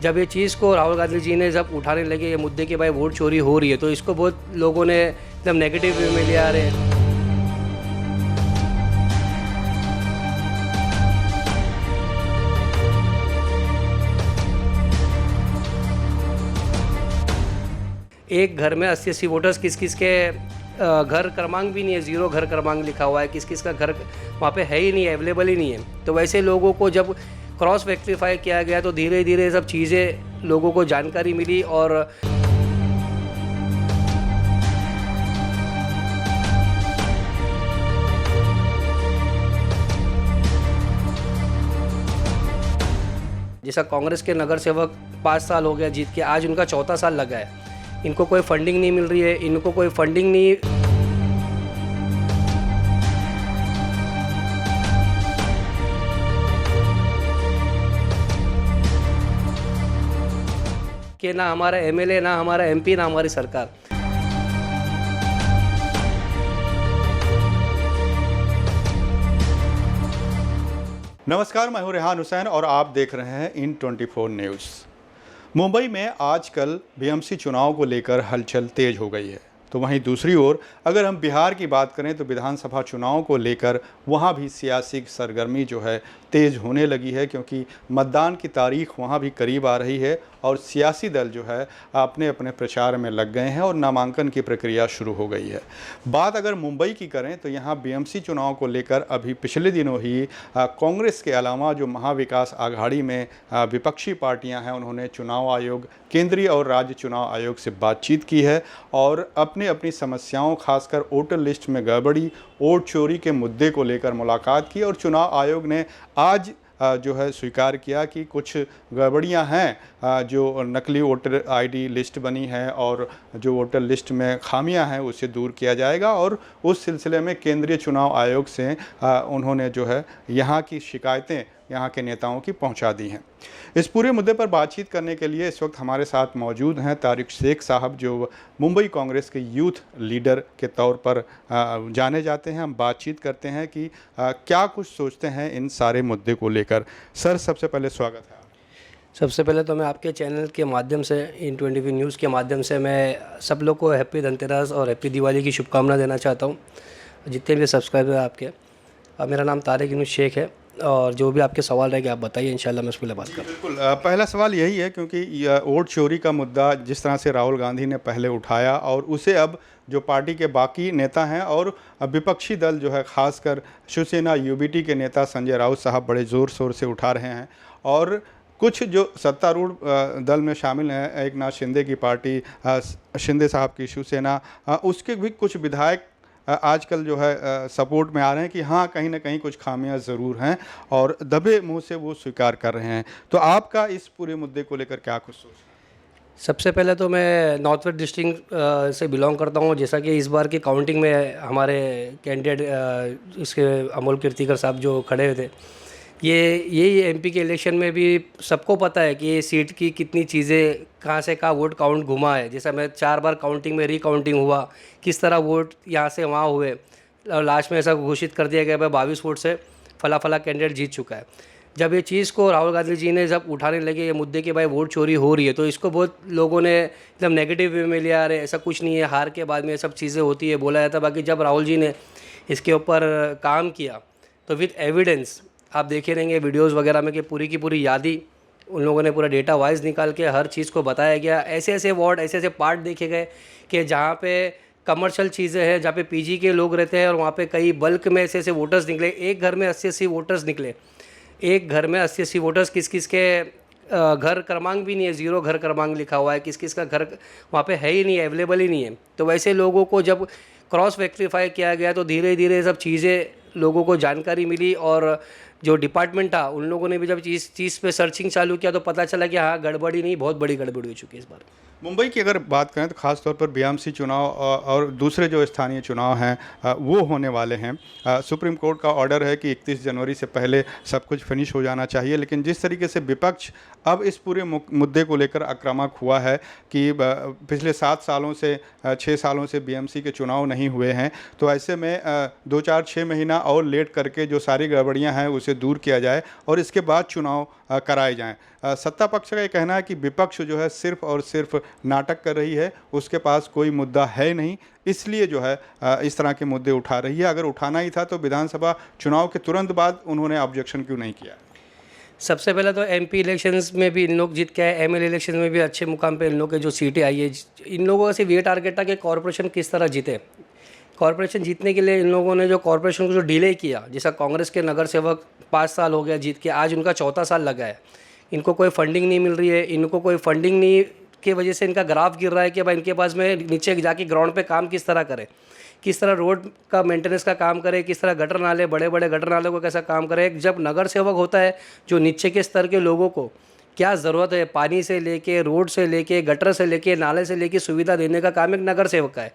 जब ये चीज़ को राहुल गांधी जी ने जब उठाने लगे ये मुद्दे कि भाई वोट चोरी हो रही है, तो इसको बहुत लोगों ने एकदम नेगेटिव वे में लिया। रहे एक घर में 80-80 वोटर्स, किस किस के घर क्रमांक भी नहीं है, 0 घर क्रमांक लिखा हुआ है, किस किस का घर वहाँ पे है ही नहीं, अवेलेबल ही नहीं है। तो वैसे लोगों को जब क्रॉस वेरीफाई किया गया तो धीरे धीरे सब चीज़ें लोगों को जानकारी मिली। और जैसा कांग्रेस के नगर सेवक 5 साल हो गया जीत के, आज उनका 4था साल लगा है, इनको कोई फंडिंग नहीं मिल रही है, इनको कोई फंडिंग नहीं कि ना हमारा एमएलए, ना हमारा एमपी, ना हमारी सरकार। नमस्कार, मैं हूं रेहान हुसैन और आप देख रहे हैं इन 24 न्यूज़। मुंबई में आजकल बीएमसी चुनाव को लेकर हलचल तेज हो गई है, तो वहीं दूसरी ओर अगर हम बिहार की बात करें तो विधानसभा चुनाव को लेकर वहां भी सियासी सरगर्मी जो है तेज होने लगी है, क्योंकि मतदान की तारीख वहां भी करीब आ रही है और सियासी दल जो है अपने अपने प्रचार में लग गए हैं और नामांकन की प्रक्रिया शुरू हो गई है। बात अगर मुंबई की करें तो यहाँ बीएमसी चुनाव को लेकर अभी पिछले दिनों ही कांग्रेस के अलावा जो महाविकास आघाड़ी में विपक्षी पार्टियां हैं उन्होंने चुनाव आयोग, केंद्रीय और राज्य चुनाव आयोग से बातचीत की है और अपनी अपनी समस्याओं, खासकर वोटर लिस्ट में गड़बड़ी, वोट चोरी के मुद्दे को लेकर मुलाकात की। और चुनाव आयोग ने आज जो है स्वीकार किया कि कुछ गड़बड़ियां हैं, जो नकली वोटर आईडी लिस्ट बनी है और जो वोटर लिस्ट में खामियां हैं उसे दूर किया जाएगा। और उस सिलसिले में केंद्रीय चुनाव आयोग से उन्होंने जो है यहाँ की शिकायतें यहाँ के नेताओं की पहुँचा दी हैं। इस पूरे मुद्दे पर बातचीत करने के लिए इस वक्त हमारे साथ मौजूद हैं तारिक शेख साहब, जो मुंबई कांग्रेस के यूथ लीडर के तौर पर जाने जाते हैं। हम बातचीत करते हैं कि क्या कुछ सोचते हैं इन सारे मुद्दे को लेकर। सर, सबसे पहले स्वागत है। सबसे पहले तो मैं आपके चैनल के माध्यम से, इन 24 न्यूज़ के माध्यम से मैं सब लोग को हैप्पी धनतेरस और हैप्पी दिवाली की शुभकामना देना चाहता हूँ, जितने भी सब्सक्राइबर हैं आपके। मेरा नाम तारिक शेख है और जो भी आपके सवाल रहेंगे आप बताइए, इंशाल्लाह मैं उस पर बात करूँ। बिल्कुल, पहला सवाल यही है क्योंकि वोट चोरी का मुद्दा जिस तरह से राहुल गांधी ने पहले उठाया और उसे अब जो पार्टी के बाकी नेता हैं और विपक्षी दल जो है, खासकर शिवसेना यूबीटी के नेता संजय राउत साहब बड़े ज़ोर शोर से उठा रहे हैं। और कुछ जो सत्तारूढ़ दल में शामिल हैं, एक नाथ शिंदे की पार्टी, शिंदे साहब की शिवसेना, उसके भी कुछ विधायक आजकल जो है सपोर्ट में आ रहे हैं कि हाँ, कहीं ना कहीं कुछ खामियां ज़रूर हैं और दबे मुंह से वो स्वीकार कर रहे हैं। तो आपका इस पूरे मुद्दे को लेकर क्या कुछ सोच? सबसे पहले तो मैं नॉर्थ वेस्ट डिस्ट्रिक्ट से बिलोंग करता हूँ। जैसा कि इस बार की काउंटिंग में हमारे कैंडिडेट इसके अमोल कीर्तिकर साहब जो खड़े हुए थे, यही एमपी के इलेक्शन में भी सबको पता है कि ये सीट की कितनी चीज़ें, कहाँ से कहाँ वोट काउंट घुमा है। जैसा मैं 4 बार काउंटिंग में रिकाउंटिंग हुआ, किस तरह वोट यहाँ से वहाँ हुए और लास्ट में ऐसा घोषित कर दिया गया भाई 22 वोट से फला फला कैंडिडेट जीत चुका है। जब ये चीज़ को राहुल गांधी जी ने जब उठाने लगे ये मुद्दे कि भाई वोट चोरी हो रही है, तो इसको बहुत लोगों ने एकदम नेगेटिव वे में लिया। रहे ऐसा कुछ नहीं है, हार के बाद में ये सब चीज़ें होती है बोला जाता। बाकी जब राहुल जी ने इसके ऊपर काम किया तो विद एविडेंस आप देखे रहेंगे वीडियोस वगैरह में कि पूरी की पूरी यादी उन लोगों ने पूरा डेटा वाइज निकाल के हर चीज़ को बताया गया। ऐसे ऐसे वार्ड, ऐसे ऐसे पार्ट देखे गए कि जहाँ पे कमर्शियल चीज़ें हैं, जहाँ पे पीजी के लोग रहते हैं और वहाँ पे कई बल्क में ऐसे ऐसे वोटर्स निकले। एक घर में 80-80 वोटर्स निकले, एक घर में 80-80 वोटर्स, किस किस के घर क्रमांक भी नहीं है, 0 घर क्रमांक लिखा हुआ है, किस किस का घर वहाँ पे है ही नहीं, अवेलेबल ही नहीं है। तो वैसे लोगों को जब क्रॉस वेरीफाई किया गया तो धीरे धीरे सब चीज़ें लोगों को जानकारी मिली। और जो डिपार्टमेंट था उन लोगों ने भी जब चीज़ पे सर्चिंग चालू किया तो पता चला कि हाँ, गड़बड़ी नहीं, बहुत बड़ी गड़बड़ी हो चुकी है इस बार। मुंबई की अगर बात करें तो ख़ास तौर पर बीएमसी चुनाव और दूसरे जो स्थानीय चुनाव हैं वो होने वाले हैं। सुप्रीम कोर्ट का ऑर्डर है कि 31 जनवरी से पहले सब कुछ फिनिश हो जाना चाहिए, लेकिन जिस तरीके से विपक्ष अब इस पूरे मुद्दे को लेकर आक्रामक हुआ है कि पिछले 7 सालों से 6 सालों से बीएमसी के चुनाव नहीं हुए हैं, तो ऐसे में 2-4-6 महीना और लेट करके जो सारी गड़बड़ियाँ हैं उसे उसे दूर किया जाए और इसके बाद चुनाव कराए जाएं। सत्ता पक्ष का ये कहना है कि विपक्ष जो है सिर्फ और सिर्फ नाटक कर रही है, उसके पास कोई मुद्दा है नहीं, इसलिए जो है इस तरह के मुद्दे उठा रही है। अगर उठाना ही था तो विधानसभा चुनाव के तुरंत बाद उन्होंने ऑब्जेक्शन क्यों नहीं किया? सबसे पहले तो एमपी इलेक्शंस में भी इन लोग जीत के आए, एमएलए इलेक्शन में भी अच्छे मुकाम पे इन लोग के जो सीटें आई है, इन लोगों का सिर्फ ये टारगेट था कि कॉरपोरेशन किस तरह जीते। कॉरपोरेशन जीतने के लिए इन लोगों ने जो कॉरपोरेशन को जो डिले किया, जैसा कांग्रेस के नगर सेवक 5 साल हो गया जीत के, आज उनका 4था साल लगा है, इनको कोई फंडिंग नहीं मिल रही है, इनको कोई फंडिंग नहीं की वजह से इनका ग्राफ गिर रहा है कि भाई इनके पास में नीचे जाके ग्राउंड पे काम किस तरह करे, किस तरह रोड का मेंटेनेंस का काम करे, किस तरह गटर नाले, बड़े बड़े गटर नाले को कैसा काम करे। जब नगर सेवक होता है जो नीचे के स्तर के लोगों को क्या ज़रूरत है, पानी से लेके, रोड से लेके, गटर से लेके, नाले से लेके सुविधा देने का काम एक नगर सेवक का है।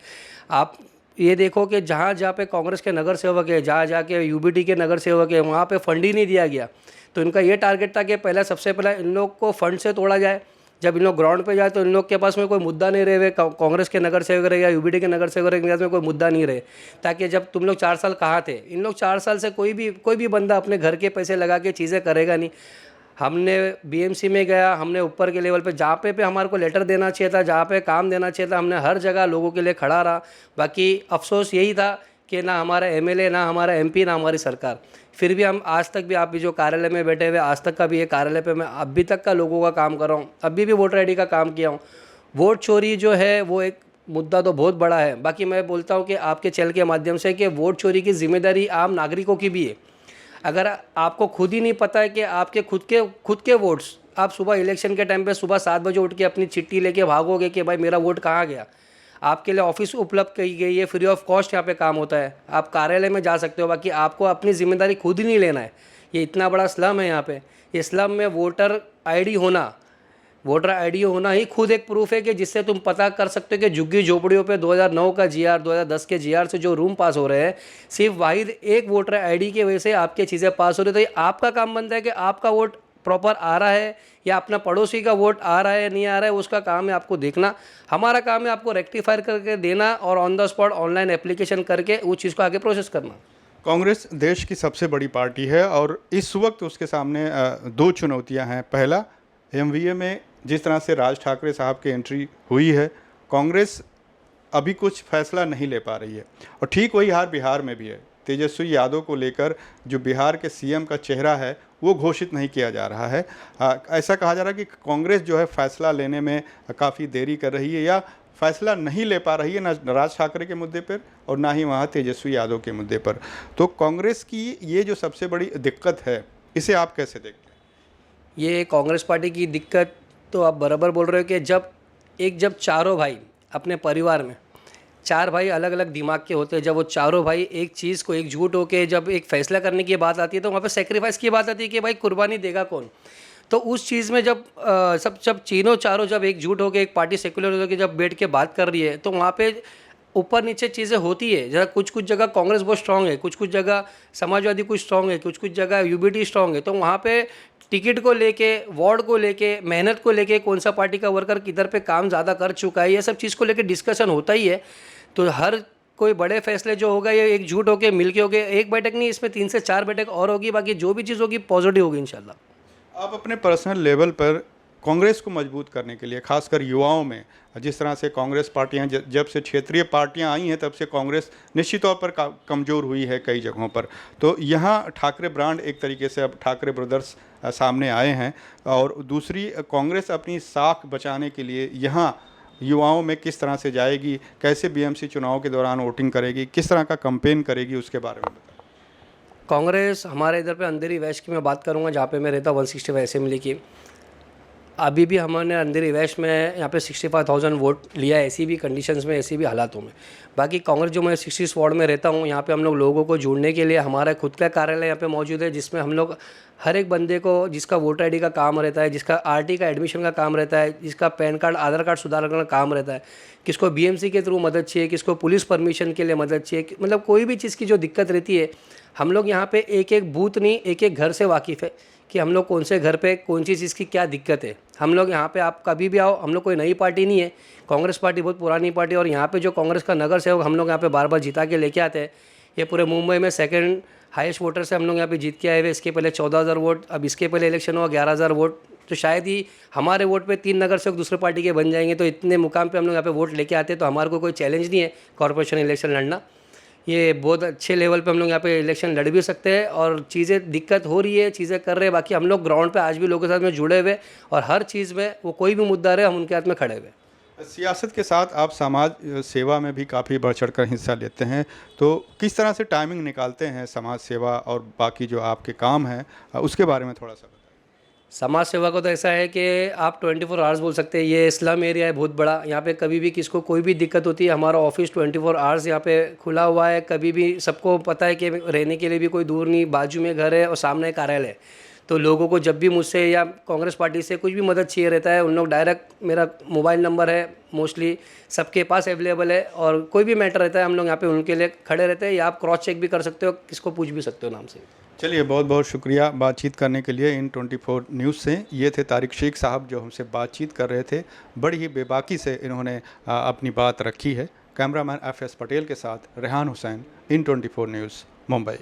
आप ये देखो कि जहाँ जहाँ पे कांग्रेस के नगर सेवक है, जहाँ जहाँ के यूबीटी के नगर सेवक है, वहाँ पे फंड ही नहीं दिया गया। तो इनका ये टारगेट था कि पहले सबसे पहले इन लोग को फंड से तोड़ा जाए। जब इन लोग ग्राउंड पे जाए तो इन लोग के पास में कोई मुद्दा नहीं रहे, कांग्रेस के नगर सेवक रहे या यूबीटी के नगर सेवक रहे, इनके पास में कोई मुद्दा नहीं रहे। ताकि जब तुम लोग 4 साल कहाँ थे, इन लोग 4 साल से कोई भी बंदा अपने घर के पैसे लगा के चीज़ें करेगा नहीं। हमने बीएमसी में गया, हमने ऊपर के लेवल पे जहाँ पे हमारे को लेटर देना चाहिए था, जहाँ पे काम देना चाहिए था, हमने हर जगह लोगों के लिए खड़ा रहा। बाकी अफसोस यही था कि ना हमारा एमएलए, ना हमारा एमपी, ना हमारी सरकार। फिर भी हम आज तक भी, आप भी जो कार्यालय में बैठे हुए, आज तक का भी ये कार्यालय पे मैं अभी तक का लोगों का काम कर रहा हूँ, अभी भी वोटर आईडी का काम किया हूँ। वोट चोरी जो है वो एक मुद्दा तो बहुत बड़ा है। बाकी मैं बोलता हूँ कि आपके चैनल के माध्यम से कि वोट चोरी की जिम्मेदारी आम नागरिकों की भी है। अगर आपको खुद ही नहीं पता है कि आपके खुद के वोट्स, आप सुबह इलेक्शन के टाइम पे सुबह 7 बजे उठ के अपनी चिट्ठी लेके भागोगे कि भाई मेरा वोट कहाँ गया। आपके लिए ऑफिस उपलब्ध की गई है, फ्री ऑफ कॉस्ट यहाँ पे काम होता है, आप कार्यालय में जा सकते हो। बाकी आपको अपनी जिम्मेदारी खुद ही नहीं लेना है। ये इतना बड़ा स्लम है यहाँ पे, ये स्लम में वोटर आईडी होना ही खुद एक प्रूफ है कि जिससे तुम पता कर सकते हो कि झुग्गी झोपड़ियों पे 2009 का जीआर, 2010 के जीआर से जो रूम पास हो रहे हैं, सिर्फ वाहिद एक वोटर आईडी की वजह से आपकी चीज़ें पास हो रही। तो ये आपका काम बनता है कि आपका वोट प्रॉपर आ रहा है या अपना पड़ोसी का वोट आ रहा है नहीं आ रहा है, उसका काम है आपको देखना। हमारा काम है आपको रेक्टिफायर करके देना और on the spot online application करके उस चीज़ को आगे प्रोसेस करना। कांग्रेस देश की सबसे बड़ी पार्टी है और इस वक्त उसके सामने 2 चुनौतियां हैं। पहला, एमवीए में जिस तरह से राज ठाकरे साहब की एंट्री हुई है, कांग्रेस अभी कुछ फैसला नहीं ले पा रही है। और ठीक वही हाल बिहार में भी है। तेजस्वी यादव को लेकर जो बिहार के सीएम का चेहरा है वो घोषित नहीं किया जा रहा है। ऐसा कहा जा रहा है कि कांग्रेस जो है फैसला लेने में काफ़ी देरी कर रही है या फैसला नहीं ले पा रही है, ना राज ठाकरे के मुद्दे पर और ना ही वहाँ तेजस्वी यादव के मुद्दे पर। तो कांग्रेस की ये जो सबसे बड़ी दिक्कत है, इसे आप कैसे देखते हैं? ये कांग्रेस पार्टी की दिक्कत तो आप बराबर बोल रहे हो कि जब चारों भाई अपने परिवार में, 4 भाई अलग अलग दिमाग के होते हैं, जब वो चारों भाई एक चीज़ को एकजुट होकर जब एक फैसला करने की बात आती है तो वहाँ पे सेक्रीफाइस की बात आती है कि भाई कुर्बानी देगा कौन। तो उस चीज़ में जब चारों जब एकजुट होकर एक पार्टी सेक्युलर होकर जब बैठ के बात कर रही है तो वहाँ पे ऊपर नीचे चीज़ें होती है। जरा कुछ जगह कांग्रेस बहुत स्ट्रांग है, कुछ जगह समाजवादी कुछ स्ट्रांग है, कुछ जगह यूबीटी स्ट्रांग है। तो वहाँ पे टिकट को लेके, वार्ड को लेके, मेहनत को लेके, कौन सा पार्टी का वर्कर किधर पे काम ज़्यादा कर चुका है, ये सब चीज़ को लेके डिस्कशन होता ही है। तो हर कोई बड़े फैसले जो होगा ये एकजुट होकर मिलके होके, एक बैठक नहीं, इसमें 3 से 4 बैठक और होगी। बाकी जो भी चीज़ होगी पॉजिटिव होगी इंशाल्लाह। आप अपने पर्सनल लेवल पर कांग्रेस को मजबूत करने के लिए, खासकर युवाओं में, जिस तरह से कांग्रेस पार्टियां जब से क्षेत्रीय पार्टियां आई हैं तब से कांग्रेस निश्चित तौर पर कमज़ोर हुई है कई जगहों पर। तो यहाँ ठाकरे ब्रांड एक तरीके से अब ठाकरे ब्रदर्स सामने आए हैं और दूसरी कांग्रेस अपनी साख बचाने के लिए यहाँ युवाओं में किस तरह से जाएगी, कैसे बीएमसी चुनाव के दौरान वोटिंग करेगी, किस तरह का कैंपेन करेगी, उसके बारे में बताएं। कांग्रेस हमारे इधर पे अंधेरी वेस्ट की मैं बात करूँगा, जहाँ पे मैं रहता हूँ 165 असेंबली की। अभी भी हमने अंधेरी वेस्ट में यहाँ पे 65,000 वोट लिया है, ऐसी भी कंडीशंस में, ऐसी भी हालातों में। बाकी कांग्रेस जो मैं 60 वार्ड में रहता हूँ, यहाँ पे हम लोग लोगों को जोड़ने के लिए हमारा खुद का कार्यालय यहाँ पे मौजूद है, जिसमें हम लोग हर एक बंदे को, जिसका वोटर आईडी का काम रहता है, जिसका आरटी का एडमिशन का काम रहता है, जिसका पैन कार्ड, आधार कार्ड सुधार करने का काम रहता है, किसको बीएमसी के थ्रू मदद चाहिए, किसको पुलिस परमिशन के लिए मदद चाहिए, मतलब कोई भी चीज़ की जो दिक्कत रहती है, हम लोग यहाँ पे एक एक बूथ नहीं, एक एक घर से वाकिफ़ है कि हम लोग कौन से घर पे कौन सी चीज़ की क्या दिक्कत है। हम लोग यहाँ पे, आप कभी भी आओ, हम लोग कोई नई पार्टी नहीं है, कांग्रेस पार्टी बहुत पुरानी पार्टी है। और यहाँ पे जो कांग्रेस का नगर सेवक हम लोग यहाँ पे बार बार जिता के लेके आते हैं, ये पूरे मुंबई में सेकंड हाईएस्ट वोटर से हम लोग यहाँ पे जीत के आए हुए। इसके पहले 14,000 वोट, अब इसके पहले इलेक्शन हुआ 11,000 वोट। तो शायद ही हमारे वोट पे 3 नगर सेवक दूसरे पार्टी के बन जाएंगे। तो इतने मुकाम पे हम लोग यहाँ पे वोट लेके आते हैं, तो हमारे को कोई चैलेंज नहीं है कॉर्पोरेशन इलेक्शन लड़ना। ये बहुत अच्छे लेवल पे हम लोग यहाँ पे इलेक्शन लड़ भी सकते हैं, और चीज़ें दिक्कत हो रही है, चीज़ें कर रहे हैं। बाकी हम लोग ग्राउंड पे आज भी लोगों के साथ में जुड़े हुए, और हर चीज़ में वो कोई भी मुद्दा रहे हम उनके हाथ में खड़े हुए। सियासत के साथ आप समाज सेवा में भी काफ़ी बढ़ चढ़ कर हिस्सा लेते हैं, तो किस तरह से टाइमिंग निकालते हैं समाज सेवा और बाकी जो आपके काम हैं उसके बारे में थोड़ा सा बताइए। समाज सेवा को तो ऐसा है कि आप 24 आवर्स बोल सकते हैं। ये स्लम एरिया है बहुत बड़ा, यहाँ पे कभी भी किसको कोई भी दिक्कत होती है, हमारा ऑफिस 24 आवर्स यहाँ पे खुला हुआ है। कभी भी सबको पता है कि रहने के लिए भी कोई दूर नहीं, बाजू में घर है और सामने कार्यालय है। तो लोगों को जब भी मुझसे या कांग्रेस पार्टी से कुछ भी मदद चाहिए रहता है, उन लोग डायरेक्ट, मेरा मोबाइल नंबर है मोस्टली सबके पास अवेलेबल है, और कोई भी मैटर रहता है हम लोग यहाँ पे उनके लिए खड़े रहते हैं। या आप क्रॉस चेक भी कर सकते हो, किसको पूछ भी सकते हो नाम से। चलिए, बहुत बहुत शुक्रिया बातचीत करने के लिए इन 24 न्यूज़ से। ये थे तारिक शेख साहब जो हमसे बातचीत कर रहे थे। बड़ी ही बेबाकी से इन्होंने अपनी बात रखी है। कैमरामैन FS पटेल के साथ रेहान हुसैन, इन 24 न्यूज़, मुंबई।